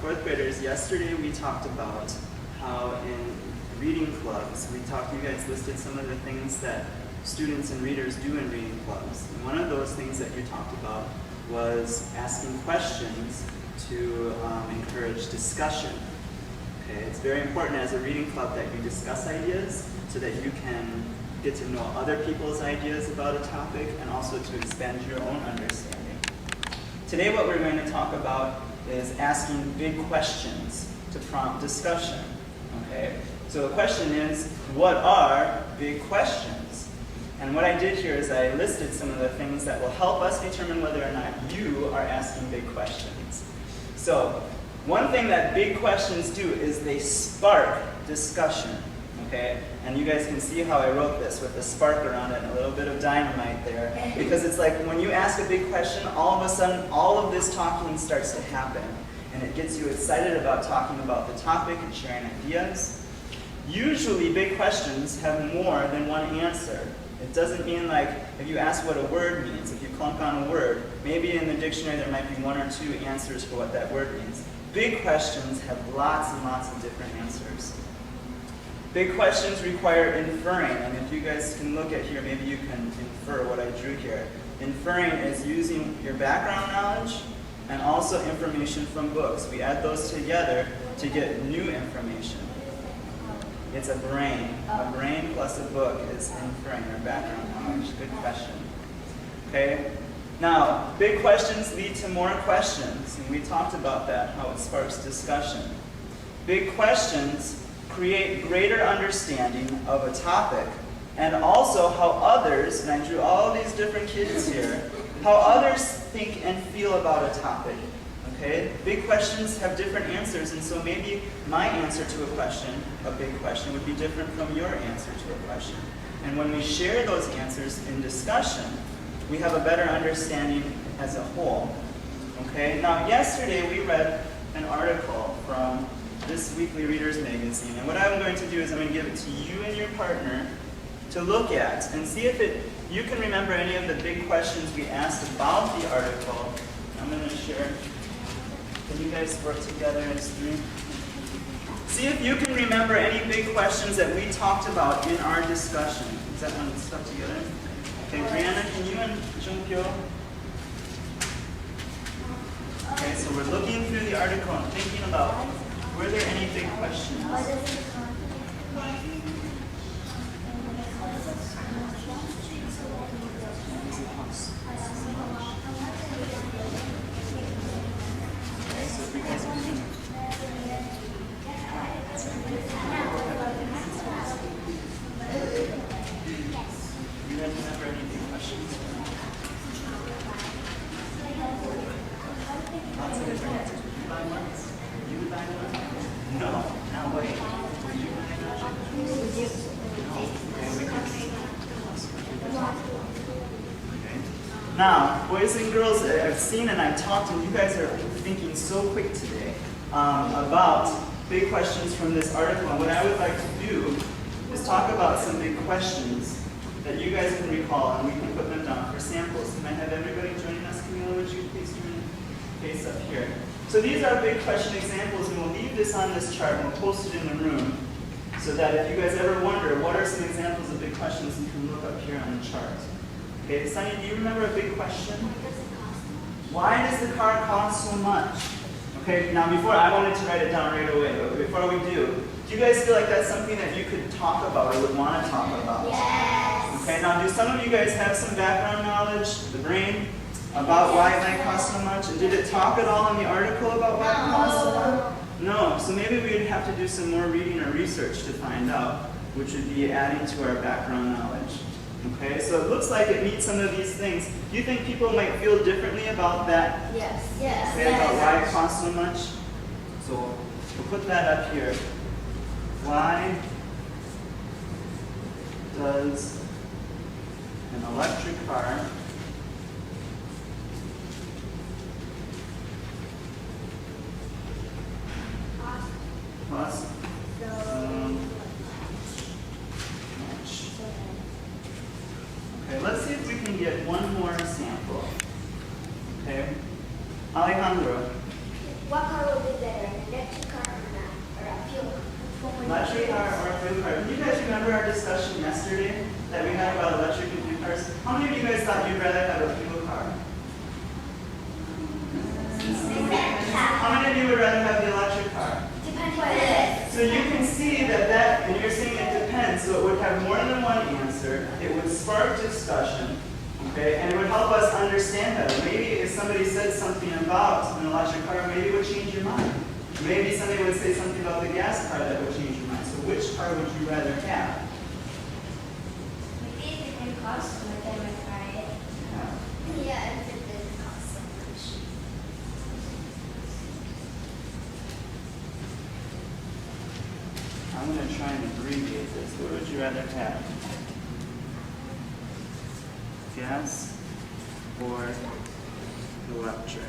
Fourth graders, yesterday we talked about how in reading clubs, you guys listed some of the things that students and readers do in reading clubs. And one of those things that you talked about was asking questions to encourage discussion. Okay, it's very important as a reading club that you discuss ideas so that you can get to know other people's ideas about a topic and also to expand your own understanding. Today what we're going to talk about is asking big questions to prompt discussion. Okay? So the question is, what are big questions? And what I did here is I listed some of the things that will help us determine whether or not you are asking big questions. So one thing that big questions do is they spark discussion. Okay? And you guys can see how I wrote this with the spark around it and a little bit of dynamite there. Because it's like when you ask a big question, all of a sudden all of this talking starts to happen. And it gets you excited about talking about the topic and sharing ideas. Usually big questions have more than one answer. It doesn't mean like if you ask what a word means, if you clunk on a word, maybe in the dictionary there might be one or two answers for what that word means. Big questions have lots and lots of different answers. Big questions require inferring, and if you guys can look at here, maybe you can infer what I drew here. Inferring is using your background knowledge and also information from books. We add those together to get new information. It's a brain. A brain plus a book is inferring or background knowledge. Good question. Okay? Now, big questions lead to more questions, and we talked about that, how it sparks discussion. Big questions create greater understanding of a topic, and also how others, and I drew all these different kids here, how others think and feel about a topic. Okay? Big questions have different answers, and so maybe my answer to a question, a big question, would be different from your answer to a question. And when we share those answers in discussion, we have a better understanding as a whole. Okay? Now, yesterday we read an article from this weekly Reader's Magazine, and what I'm going to do is I'm going to give it to you and your partner to look at and see if you can remember any of the big questions we asked about the article. I'm going to share. Can you guys work together as three? See if you can remember any big questions that we talked about in our discussion. Is that one stuck together? Okay, Brianna, can you and Junkyo? Okay, so we're looking through the article and thinking about, were there any big questions? Now, boys and girls, I've seen and I've talked, and you guys are thinking so quick today about big questions from this article. And what I would like to do is talk about some big questions that you guys can recall, and we can put them down for samples. Can I have everybody joining us? Camila, would you please turn your face up here? So these are big question examples, and we'll leave this on this chart and we'll post it in the room so that if you guys ever wonder what are some examples of big questions, you can look up here on the chart. Okay, Sunny, do you remember a big question? Why does the car cost so much? Okay, now before, I wanted to write it down right away, but before we do you guys feel like that's something that you could talk about or would want to talk about? Yes. Okay, now do some of you guys have some background knowledge, the brain, about why it might cost so much? And did it talk at all in the article about why it costs so much? No, so maybe we would have to do some more reading or research to find out, which would be adding to our background knowledge. Okay, so it looks like it meets some of these things. Do you think people might feel differently about that? Yes. Yes. Okay, about why it costs so much? So we'll put that up here. Why does an electric car cost so much? Okay, let's see if we can get one more sample. Okay, Alejandro. What color did they new car. Do you guys remember our discussion yesterday that we had about electric and new cars? How many of you guys thought you'd rather have a fuel car? How many of you would rather have the electric car? Depends what it is. So you can see that, and you're saying it depends, so it would have more than one answer, it would spark discussion, okay, and it would help us understand better. Maybe if somebody said something about an electric car, maybe it would change your mind. Maybe somebody would say something about the gas car that would change your mind. So which car would you rather have? Maybe if it didn't cost so much, I might buy it. Yeah, if it didn't cost so much. I'm going to try and abbreviate this. What would you rather have? Gas or electric?